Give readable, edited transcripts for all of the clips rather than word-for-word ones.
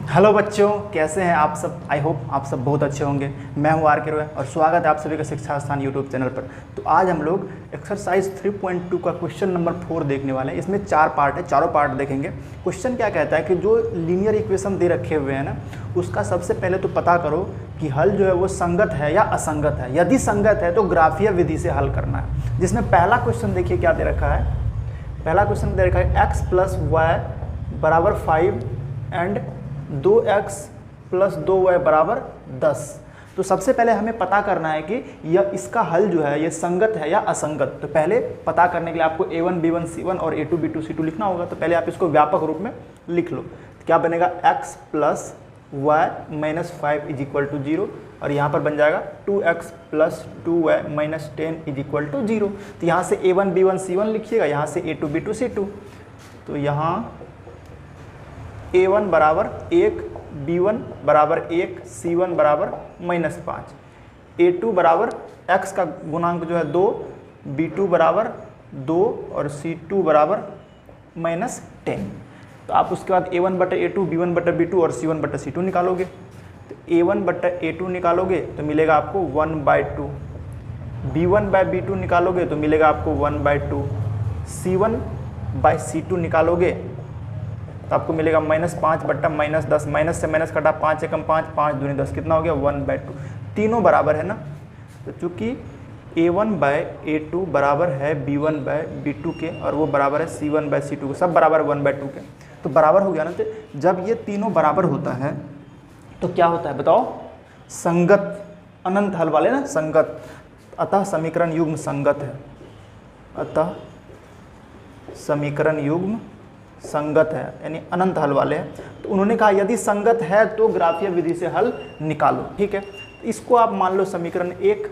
Hello बच्चों, कैसे हैं आप सब। आई होप आप सब बहुत अच्छे होंगे। मैं हूं आर के रॉय और स्वागत है आप सभी का शिक्षा स्थान यूट्यूब चैनल पर। तो आज हम लोग एक्सरसाइज 3.2 का क्वेश्चन नंबर 4 देखने वाले हैं। इसमें 4 पार्ट है, चारों पार्ट देखेंगे। क्वेश्चन क्या कहता है कि जो लीनियर इक्वेशन दे रखे हुए हैं ना, उसका सबसे पहले तो पता करो कि हल जो है वो संगत है या असंगत है। यदि संगत है तो ग्राफीय विधि से हल करना है। जिसमें पहला क्वेश्चन देखिए क्या दे रखा है। पहला क्वेश्चन दे रखा है x + y बराबर 5 एंड 2x + 2y बराबर 10। तो सबसे पहले हमें पता करना है कि यह इसका हल जो है ये संगत है या असंगत। तो पहले पता करने के लिए आपको a1 b1 c1 और a2 b2 c2 लिखना होगा। तो पहले आप इसको व्यापक रूप में लिख लो। तो क्या बनेगा x + y - 5 = 0 और यहाँ पर बन जाएगा 2x + 2y - 10 = 0। तो यहाँ से a1 b1 c1 लिखिएगा, यहाँ से a2 b2 c2। तो यहाँ a1 बराबर 1, b1 बराबर 1, c1 बराबर -5, a2 बराबर x का गुणांक जो है 2, b2 बराबर 2 और c2 बराबर -10। तो आप उसके बाद a1/a2, b1/b2 और c1/c2 निकालोगे। तो a1/a2 निकालोगे तो मिलेगा आपको 1/2, b1/b2 निकालोगे तो मिलेगा आपको 1/2, c1/c2 निकालोगे तो आपको मिलेगा -5/-10, माइनस से माइनस कटा 5 एकम 5, 5 दूनी 10, कितना हो गया 1/2। तीनों बराबर है ना। तो चूँकि a1/a2 बराबर है b1/b2 के और वो बराबर है c1/c2 के, सब बराबर 1/2 के, तो बराबर हो गया ना। तो जब ये तीनों बराबर होता है तो क्या होता है बताओ, संगत, अनंत हल वाले ना, संगत। अतः समीकरण युग्म संगत है, अतः समीकरण युग्म संगत है, यानी अनंत हल वाले हैं। तो उन्होंने कहा यदि संगत है तो ग्राफीय विधि से हल निकालो। ठीक है, इसको आप मान लो समीकरण 1,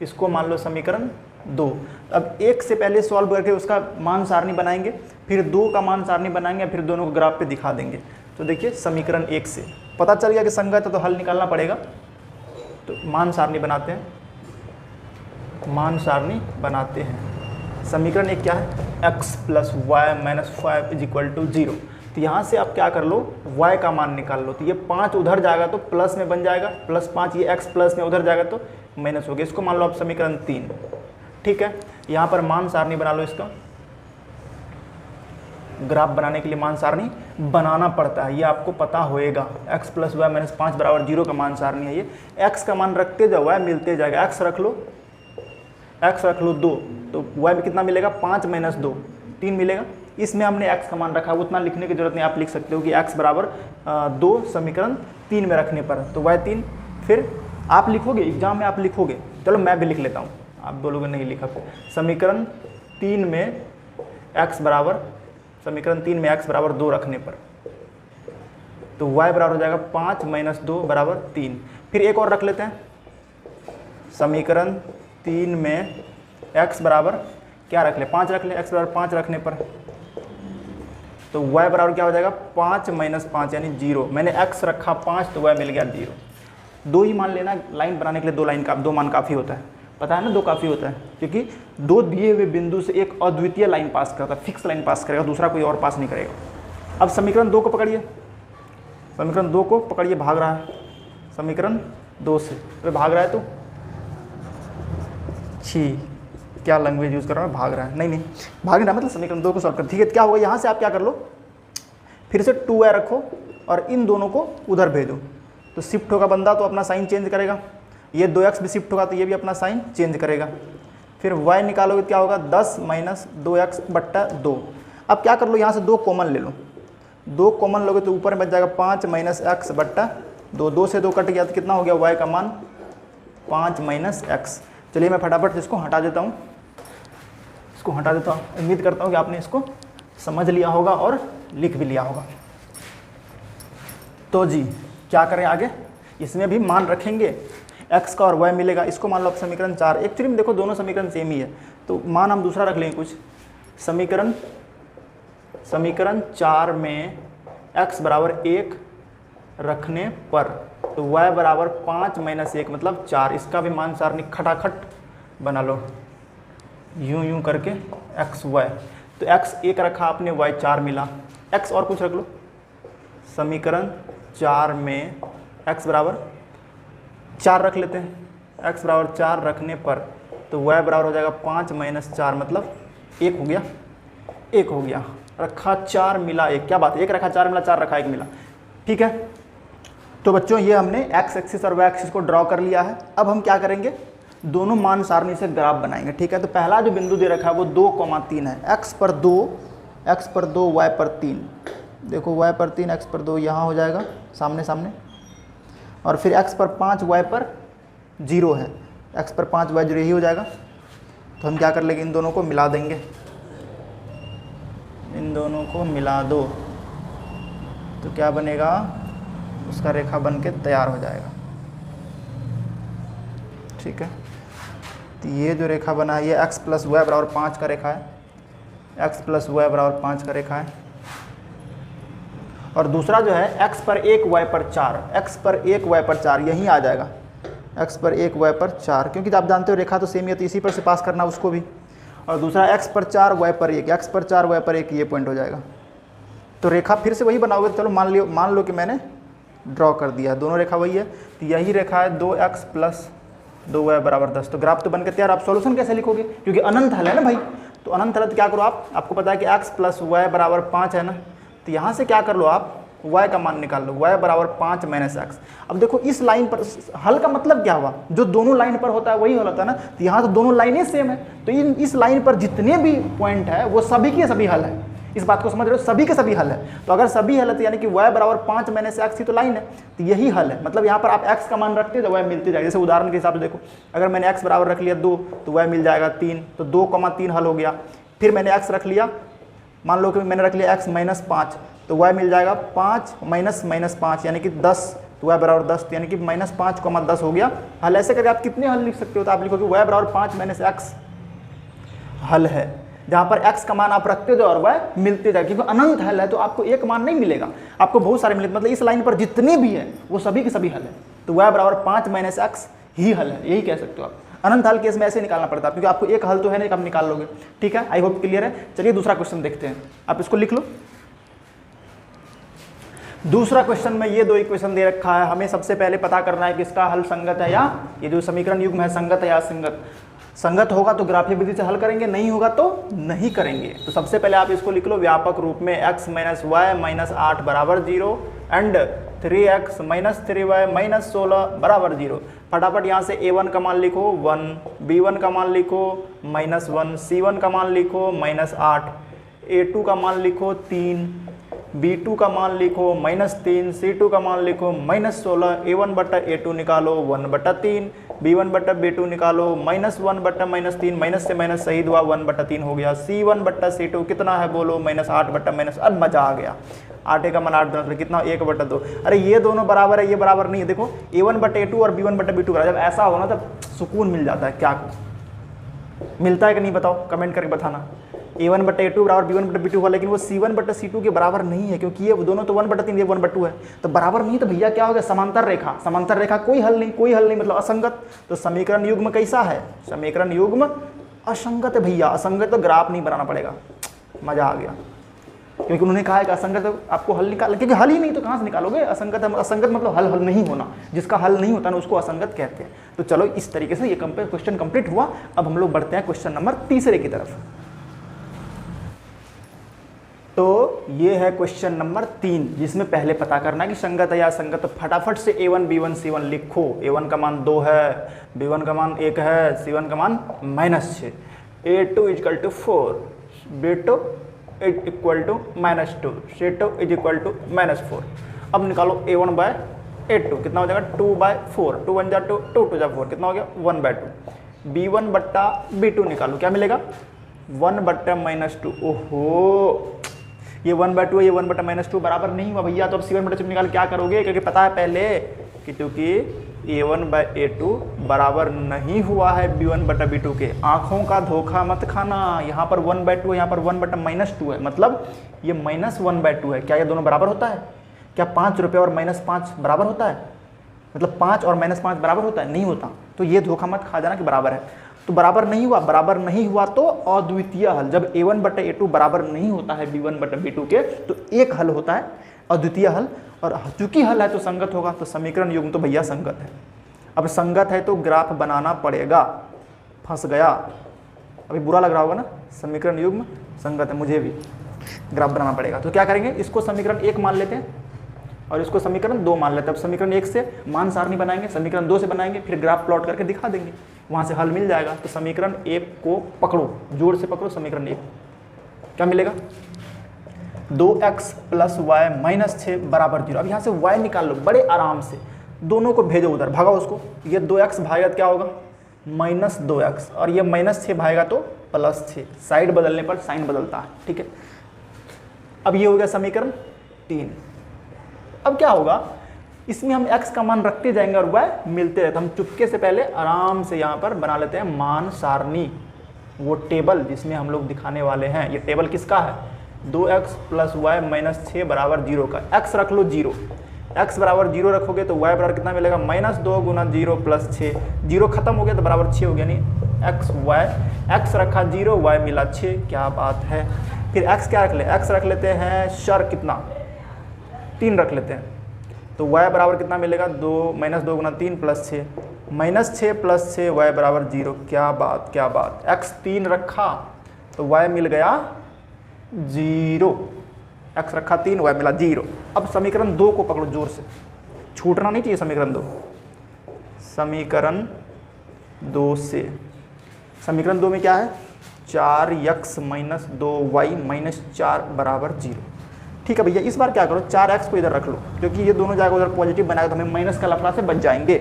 इसको मान लो समीकरण 2। अब 1 से पहले सॉल्व करके उसका मान सारणी बनाएंगे, फिर 2 का मान सारणी बनाएंगे, फिर दोनों को ग्राफ पे दिखा देंगे। तो देखिए समीकरण 1 से पता चल गया कि संगत है तो हल निकालना पड़ेगा। तो मान सारणी बनाते हैं, मान सारणी बनाते हैं। समीकरण 1 क्या है, x + y - 5 = 0। तो यहाँ से आप क्या कर लो, y का मान निकाल लो। तो ये 5 उधर जाएगा तो प्लस में बन जाएगा, +5, ये x प्लस में उधर जाएगा तो माइनस हो गया। इसको मान लो आप समीकरण 3। ठीक है, यहाँ पर मान सारणी बना लो। इसका ग्राफ बनाने के लिए मान सारणी बनाना पड़ता है, ये आपको पता होएगा। x + y - 5 = 0 का मान सारणी है ये। x का मान रखते जाओ, y मिलते जाएगा। x रख लो 2, तो y में कितना मिलेगा, 5 - 2, 3 मिलेगा। इसमें हमने x का मान रखा, उतना लिखने की जरूरत नहीं, आप लिख सकते हो कि x बराबर 2 समीकरण 3 में रखने पर, तो y 3। फिर आप लिखोगे, एग्जाम में आप लिखोगे, चलो मैं भी लिख लेता हूँ, आप बोलोगे नहीं लिखा। समीकरण 3 में x बराबर, समीकरण 3 में x बराबर 2 रखने पर तो y बराबर हो जाएगा 5 - 2 बराबर 3। फिर एक और रख लेते हैं, समीकरण 3 में x बराबर क्या रख ले, 5 रख ले। x बराबर 5 रखने पर तो y बराबर क्या हो जाएगा, 5 - 5 यानी 0। मैंने x रखा 5 तो y मिल गया 0। 2 ही मान लेना, लाइन बनाने के लिए 2 मान काफ़ी होता है, पता है ना, 2 काफ़ी होता है, क्योंकि 2 दिए हुए बिंदु से एक अद्वितीय लाइन पास करता है, फिक्स लाइन पास करेगा, दूसरा कोई और पास नहीं करेगा। अब समीकरण 2 को पकड़िए, समीकरण 2 को पकड़िए, भाग रहा है समीकरण 2 से, तो भाग रहा है तो क्या लैंग्वेज यूज़ कर रहा है, भाग रहा है, नहीं भाग रहा मतलब समीकरण 2 को सॉल्व कर। ठीक है, क्या होगा, यहाँ से आप क्या कर लो, फिर से 2y रखो और इन दोनों को उधर भेजो। तो शिफ्ट होगा बंदा तो अपना साइन चेंज करेगा, ये 2x भी शिफ्ट होगा तो ये भी अपना साइन चेंज करेगा। फिर y निकालोगे क्या होगा, 10 - 2x/2। अब क्या कर लो, यहाँ से 2 कॉमन ले लो, 2 कॉमन लोगे तो ऊपर में बच जाएगा 5 - x/2। 2 से 2 कट गया तो कितना हो गया, y का मान 5 - x। चलिए मैं फटाफट इसको हटा देता हूँ, इसको हटा देता हूँ। उम्मीद करता हूँ कि आपने इसको समझ लिया होगा और लिख भी लिया होगा। तो जी क्या करें आगे, इसमें भी मान रखेंगे, x का और y मिलेगा। इसको मान लो आप समीकरण 4। एक्चुअली में देखो दोनों समीकरण सेम ही है, तो मान हम दूसरा रख लेंगे कुछ। समीकरण 4 में x बराबर 1 रखने पर तो y बराबर 5 - 1 मतलब 4। इसका भी मान सारणी खटाखट बना लो, यूं करके x y। तो x 1 रखा आपने, y 4 मिला। x और कुछ रख लो, समीकरण 4 में x बराबर 4 रख लेते हैं, x बराबर 4 रखने पर तो y बराबर हो जाएगा 5 माइनस 4 मतलब 1 हो गया, 1 हो गया, रखा 4 मिला 1, क्या बात है, 1 रखा 4 मिला, 4 रखा 1 मिला, ठीक है। तो बच्चों ये हमने x एक्सिस और y एक्सिस को ड्रॉ कर लिया है। अब हम क्या करेंगे, दोनों मान सारणी से ग्राफ बनाएंगे, ठीक है। तो पहला जो बिंदु दे रखा है वो 2,3 है, x पर 2 y पर 3, देखो y पर 3 x पर 2 यहाँ हो जाएगा सामने सामने, और फिर x पर 5 y पर 0 है, x पर 5 y 0 ही हो जाएगा। तो हम क्या कर लेंगे, इन दोनों को मिला देंगे, इन दोनों को मिला दो तो क्या बनेगा, उसका रेखा बन के तैयार हो जाएगा, ठीक है। तो ये जो रेखा बना है ये x प्लस वाई बराबर 5 का रेखा है, x प्लस वाई बराबर 5 का रेखा है। और दूसरा जो है x पर 1 y पर 4, x पर 1 y पर 4 यहीं आ जाएगा, x पर 1 y पर 4, क्योंकि आप जानते हो रेखा तो सेम ही है तो इसी पर से पास करना उसको भी। और दूसरा x पर 4 y पर 1, x पर 4 y पर 1 ये पॉइंट हो जाएगा। तो रेखा फिर से वही बनाओगे, चलो मान लो कि मैंने ड्रॉ कर दिया, दोनों रेखा वही है, तो यही रेखा है 2x प्लस 2y बराबर 10। तो ग्राफ तो बनकर तैयार। आप सॉल्यूशन कैसे लिखोगे, क्योंकि अनंत हल है ना भाई, तो अनंत हल तो क्या करो आपको पता है कि x प्लस वाई बराबर 5 है ना, तो यहाँ से क्या कर लो आप y का मान निकाल लो, y बराबर 5 माइनस x। अब देखो इस लाइन पर हल का मतलब क्या हुआ, जो दोनों लाइन पर होता है वही हल होता है ना, तो यहाँ तो दोनों लाइनें सेम है, तो इस लाइन पर जितने भी पॉइंट है वो सभी के सभी हल है। इस बात को समझ रहे हो, सभी के सभी हल है। तो अगर सभी हल है तो यानी कि y बराबर 5 माइनस x ही तो लाइन है, तो यही हल है। मतलब यहाँ पर आप x का मान रखते हो तो y मिलते जाएगा। जैसे उदाहरण के हिसाब से देखो, अगर मैंने x बराबर रख लिया 2 तो y मिल जाएगा 3, तो 2,3 हल हो गया। फिर मैंने x रख लिया, मान लो कि मैंने रख लिया x माइनस 5, तो y मिल जाएगा 5 माइनस 5 यानी कि 10, तो y बराबर 10, यानी कि माइनस 5,10 हो गया हल। ऐसे करके आप कितने हल लिख सकते हो, तो आप लिखोगे y बराबर 5 माइनस x हल है, जहाँ पर x का मान आप रखते जाओ और y मिलते जाए, क्योंकि अनंत हल है तो आपको एक मान नहीं मिलेगा, आपको बहुत सारे मिलेंगे। मतलब इस लाइन पर जितने भी है वो सभी के सभी हल है, तो y बराबर 5 माइनस x ही हल है, यही कह सकते हो आप। अनंत हल केस में ऐसे निकालना पड़ता है, क्योंकि आपको एक हल तो है नहीं, आप निकाल लोगे, ठीक है। आई होप क्लियर है। चलिए दूसरा क्वेश्चन देखते हैं, आप इसको लिख लो। दूसरा क्वेश्चन में ये दो इक्वेशन दे रखा है, हमें सबसे पहले पता करना है कि इसका हल संगत है या ये जो समीकरण युग्म है संगत है या असंगत। संगत होगा तो ग्राफीय विधि से हल करेंगे, नहीं होगा तो नहीं करेंगे। तो सबसे पहले आप इसको लिख लो व्यापक रूप में, x माइनस वाई माइनस 8 बराबर 0 and 3x minus 3y minus 16 बराबर 0। फटाफट यहाँ से a1 का मान लिखो 1, b1 का मान लिखो -1, c1 का मान लिखो -8, a2 का मान लिखो 3, b2 का मान लिखो -3, c2 का मान लिखो -16, a1 बटा a2 निकालो 1/3, b1 बटा b2 निकालो -1 बटा -3, माइनस से माइनस शहीद हुआ 1/3 हो गया, c1 बटा c2 कितना है बोलो -8 बटा -, अब मजा आ गया, 8 का मान 8 दोनों कितना 1/2। अरे ये दोनों बराबर है, ये बराबर नहीं है, देखो a1 बटा a2 और b1 बटा b2 बराबर। जब ऐसा हो ना तब सुकून मिल जाता है, क्या मिलता है कि नहीं बताओ, कमेंट करके बताना। a1 बटा a2 बराबर b1 बटा b2 हुआ, लेकिन वो c1 बटा c2 के बराबर नहीं है, क्योंकि ये दोनों तो 1/3 ये 1/2 है, तो बराबर नहीं, तो भैया क्या हो गया, समांतर रेखा। समांतर रेखा कोई हल नहीं, कोई हल नहीं मतलब असंगत। तो समीकरण युग्म कैसा है, समीकरण युग्म असंगत है भैया, असंगत तो ग्राफ नहीं बनाना पड़ेगा, मजा आ गया। क्योंकि उन्होंने कहा है कि असंगत तो आपको हल निकाल, क्योंकि हल ही नहीं तो कहाँ से निकालोगे। असंगत असंगत मतलब हल नहीं होना, जिसका हल नहीं होता ना उसको असंगत कहते हैं। तो चलो इस तरीके से ये क्वेश्चन कंप्लीट हुआ। अब हम लोग बढ़ते हैं क्वेश्चन नंबर तीसरे की तरफ। तो ये है क्वेश्चन नंबर 3, जिसमें पहले पता करना है कि संगत है या असंगत। तो फटाफट से a1 b1 c1 लिखो। a1 का मान 2 है, b1 का मान 1 है, c1 का मान -6, a2 equal to 4, b2 equal to -2, c2 equal to -4। अब निकालो a1 बाय a2 कितना हो जाएगा 2/4, 2 1 जा 2, 2 2 जा 4 कितना हो गया 1/2। b1 बट्टा b2 निकालो, क्या मिलेगा 1/-2। ओहो ये 1/2 है, ये 1/-2 बराबर नहीं हुआ भैया। तो अब c1 बटा c2 निकाल क्या करोगे, क्योंकि पता है पहले कि क्योंकि a1/a2 बराबर नहीं हुआ है b1 बटा b2 के। आंखों का धोखा मत खाना, यहाँ पर 1/2 है, यहाँ पर 1/-2 है, मतलब ये -1/2 है। क्या ये दोनों बराबर होता है, क्या 5 रुपये और -5 बराबर होता है, मतलब 5 और -5 बराबर होता है, नहीं होता। तो ये धोखा मत खा जाना कि बराबर है। तो बराबर नहीं हुआ, बराबर नहीं हुआ तो अद्वितीय हल। जब a1 बटा a2 बराबर नहीं होता है b1 बटा b2 के, तो एक हल होता है अद्वितीय हल। और चूंकि हल है तो संगत होगा, तो समीकरण युग्म तो भैया संगत है। अब संगत है तो ग्राफ बनाना पड़ेगा। फंस गया, अभी बुरा लग रहा होगा ना, समीकरण युग्म संगत है, मुझे भी ग्राफ बनाना पड़ेगा। तो क्या करेंगे, इसको समीकरण 1 मान लेते हैं और इसको समीकरण 2 मान लेते हैं। अब समीकरण 1 से मान सारणी बनाएंगे, समीकरण 2 से बनाएंगे, फिर ग्राफ प्लॉट करके दिखा देंगे, वहाँ से हल मिल जाएगा। तो समीकरण 1 को पकड़ो, जोर से पकड़ो समीकरण 1, क्या मिलेगा 2x + y - 6 = 0। अब यहाँ से y निकाल लो बड़े आराम से, दोनों को भेजो उधर, भगाओ उसको। ये 2x भागेगा क्या होगा -2x, और ये -6 भागेगा तो +6। साइड बदलने पर साइन बदलता है, ठीक है। अब ये हो गया समीकरण 3। अब क्या होगा, इसमें हम x का मान रखते जाएंगे और y मिलते रहते। हम चुपके से पहले आराम से यहाँ पर बना लेते हैं मान सारणी, वो टेबल जिसमें हम लोग दिखाने वाले हैं। ये टेबल किसका है, 2x + y - 6 = 0 का। x रख लो 0, x = 0 रखोगे तो y बराबर कितना मिलेगा -2 × 0 + 6। 0 खत्म हो गया तो बराबर 6 हो गया, नहीं x रखा 0, y मिला 6, क्या बात है। फिर x क्या रख ले, x रख लेते हैं शर कितना 3 रख लेते हैं, तो y बराबर कितना मिलेगा -2 × 3 + 6, -6 + 6 y बराबर 0। क्या बात क्या बात, x 3 रखा तो y मिल गया 0, x रखा 3, y मिला 0। अब समीकरण 2 को पकड़ो जोर से, छूटना नहीं चाहिए समीकरण 2। समीकरण 2 से, समीकरण 2 में क्या है 4x - 2y - 4 = 0। ठीक है भैया, इस बार क्या करो 4x को इधर रख लो, क्योंकि ये दोनों जाएगा उधर पॉजिटिव बनाएगा तो हमें माइनस का लफड़ा से बच जाएंगे।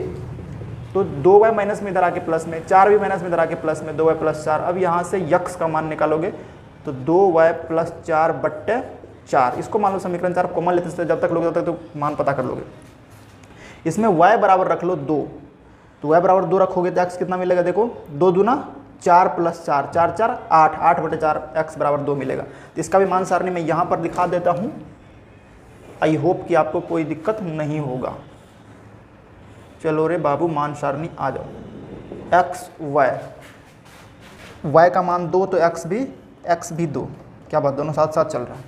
तो 2y माइनस में इधर आके प्लस में, 4 भी माइनस में इधर आके प्लस में, 2y + 4। अब यहाँ से x का मान निकालोगे तो 2y + 4/4, इसको मान लो समीकरण 4 कॉमन लेते हैं, जब तक लोगे तब तक तो मान पता कर लोगे। इसमें y बराबर रख लो 2, तो y बराबर 2 रखोगे तो x कितना मिलेगा, देखो 2 दूना 4 + 4, 4 4 8, 8/4, x बराबर 2 मिलेगा। तो इसका भी मान सारणी मैं यहाँ पर दिखा देता हूँ। आई होप कि आपको कोई दिक्कत नहीं होगा। चलो रे बाबू, मान सारणी आ जाओ। x y का मान 2 तो x भी 2, क्या बात, दोनों साथ साथ चल रहा है।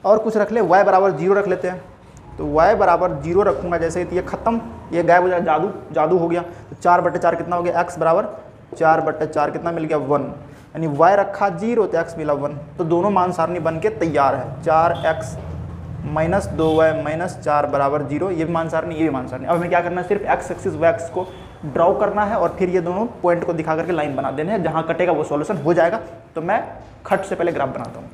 और कुछ रख ले, y बराबर 0 रख लेते हैं, तो y बराबर 0 रखूँगा, जैसे ये ख़त्म, ये गायब हो जाएगा, जादू हो गया। तो 4/4 कितना हो गया, x बराबर 4/4 कितना मिल गया 1, यानी y रखा 0 तो x मिला 1। तो दोनों मान सारणी बन के तैयार है, 4x - 2y - 4 = 0। ये भी मान सारणी, ये भी मान सारणी। अब हमें क्या करना है, सिर्फ x एक्सिस y एक्सिस को ड्रॉ करना है और फिर ये दोनों पॉइंट को दिखा करके लाइन बना देने हैं, जहाँ कटेगा वो सॉल्यूशन हो जाएगा। तो मैं खट से पहले ग्राफ बनाता हूँ।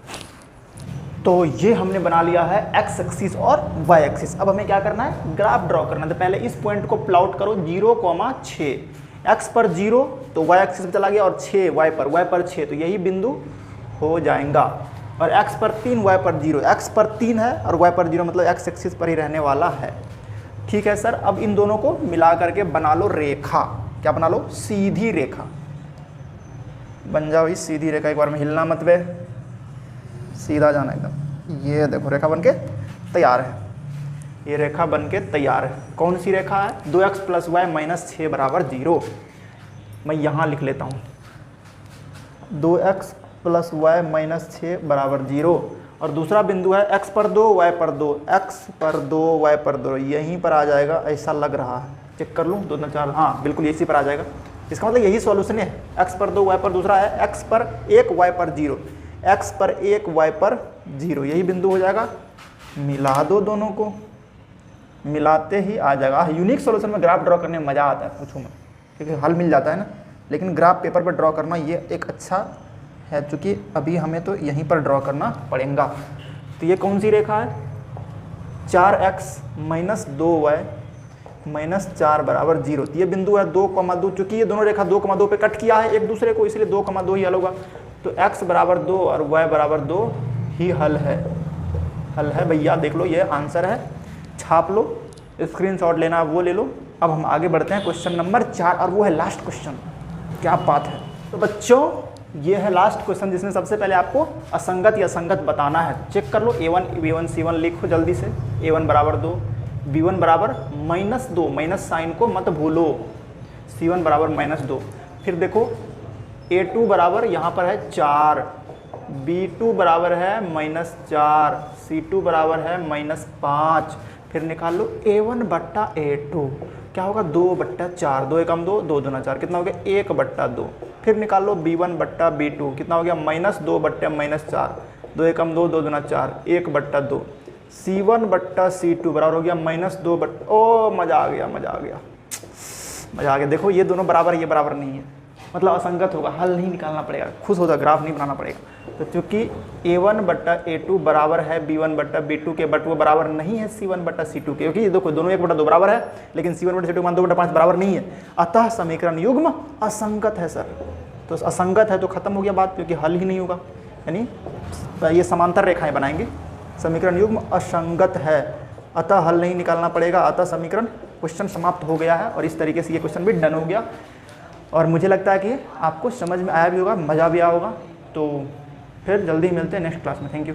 तो ये हमने बना लिया है x एक्सिस और y एक्सिस। अब हमें क्या करना है, ग्राफ ड्रॉ करना है। तो पहले इस पॉइंट को प्लॉट करो 0,6, x पर 0 तो y एक्सिस में चला गया, और 6 y पर 6, तो यही बिंदु हो जाएगा। और x पर 3 y पर 0, x पर 3 है और y पर 0, मतलब x एक्सिस पर ही रहने वाला है। ठीक है सर, अब इन दोनों को मिला करके बना लो रेखा। क्या बना लो, सीधी रेखा बन जाओ। इस सीधी रेखा, एक बार में हिलना मत बे, सीधा जाना एकदम। ये देखो रेखा बन के तैयार है, ये रेखा बन के तैयार है। कौन सी रेखा है, 2x + y - 6 = 0। मैं यहाँ लिख लेता हूँ 2x + y - 6 = 0। और दूसरा बिंदु है x पर 2 y पर 2, x पर 2 y पर 2, यहीं पर आ जाएगा, ऐसा लग रहा है। चेक कर लूँ, 2 3 4, हाँ बिल्कुल इसी पर आ जाएगा। इसका मतलब यही सॉल्यूशन है, x पर 2 y पर, दूसरा है x पर 1 y पर 0, x पर 1 y पर 0, यही बिंदु हो जाएगा। मिला दो दोनों को, मिलाते ही आ जाएगा। यूनिक सॉल्यूशन में ग्राफ ड्रॉ करने में मज़ा आता है, पूछूँ मैं, क्योंकि हल मिल जाता है ना, लेकिन ग्राफ पेपर पर ड्रॉ करना ये एक अच्छा है, चूँकि अभी हमें तो यहीं पर ड्रॉ करना पड़ेगा। तो ये कौन सी रेखा है, 4x - 2y - 4 = 0। तो ये बिंदु है 2,2, चूँकि ये दोनों रेखा 2,2 पे कट किया है एक दूसरे को, इसलिए 2,2 ही हल होगा। तो x बराबर 2 और y बराबर 2 ही हल है। हल है भैया, देख लो ये आंसर है, छाप लो, स्क्रीनशॉट लेना वो ले लो। अब हम आगे बढ़ते हैं क्वेश्चन नंबर 4, और वो है लास्ट क्वेश्चन। क्या बात है। तो बच्चों ये है लास्ट क्वेश्चन, जिसमें सबसे पहले आपको असंगत या संगत बताना है। चेक कर लो, a1 b1 c1 लिखो जल्दी से। a1 बराबर 2, b1 बराबर -2, माइनस साइन को मत भूलो, c1 बराबर -2। फिर देखो a2 बराबर यहाँ पर है 4, b2 बराबर है -4, c2 बराबर है -5, फिर निकाल लो A1/A2 क्या होगा 2/4, 2 एकम 2, 2 दूना 4, कितना हो गया 1/2। फिर निकाल लो B1/B2 कितना हो गया -2/-4, 2 एकम 2, 2 दूना 4, 1/2। C1/C2 बराबर हो गया -2 ओ मज़ा आ गया, मज़ा आ गया, मज़ा आ गया। देखो ये दोनों बराबर, ये बराबर नहीं है, मतलब असंगत होगा, हल नहीं निकालना पड़ेगा, खुश हो जाए, ग्राफ नहीं बनाना पड़ेगा। तो चूंकि A1/A2 बराबर है B1/B2 के, बट वो बराबर नहीं है C1/C2 के, क्योंकि ये देखो दोनों 1/2 बराबर है, लेकिन C1/C2 मान 2/5 बराबर नहीं है, अतः समीकरण युग्म असंगत है सर। तो असंगत है तो खत्म हो गया बात, क्योंकि हल ही नहीं होगा, यानी ये समांतर रेखाएं बनाएंगे, समीकरण युग्म असंगत है, अतः हल नहीं निकालना पड़ेगा, अतः समीकरण क्वेश्चन समाप्त हो गया है। और इस तरीके से ये क्वेश्चन भी डन हो गया, और मुझे लगता है कि आपको समझ में आया भी होगा, मज़ा भी आया होगा। तो फिर जल्दी मिलते हैं नेक्स्ट क्लास में। Thank you.